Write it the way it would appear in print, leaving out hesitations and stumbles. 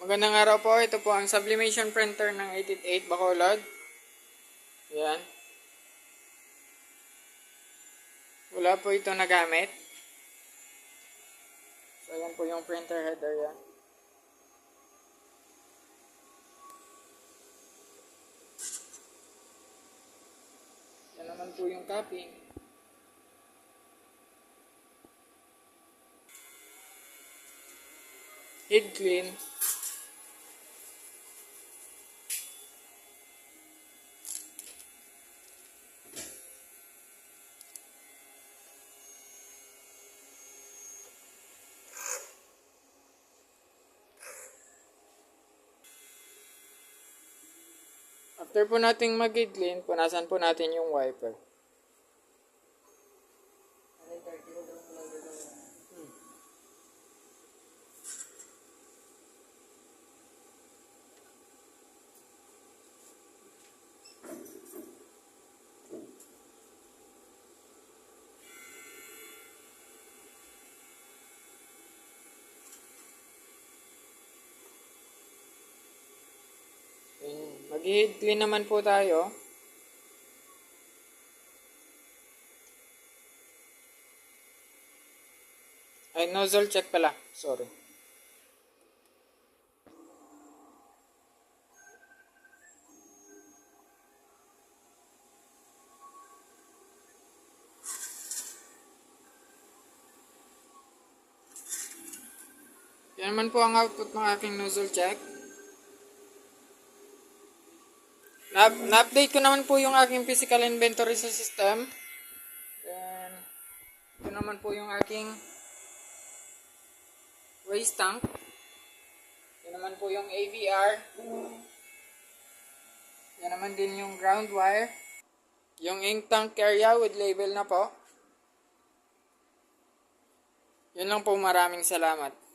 Magandang araw po. Ito po ang sublimation printer ng 888 Bacolod. Yan. Wala po ito nagamit. So, yan po yung printer header yan. Yan naman po yung capping. Head clean. After po nating mag-head clean, punasan po natin yung wiper. Mag-head clean naman po tayo. Ay, nozzle check pala. Sorry. Yan naman po ang output ng aking nozzle check. Na-update ko naman po yung aking physical inventory sa system. Then, ito naman po yung aking waste tank. Yan naman po yung AVR. Yan naman din yung ground wire. Yung ink tank area with label na po. Yun lang po, maraming salamat.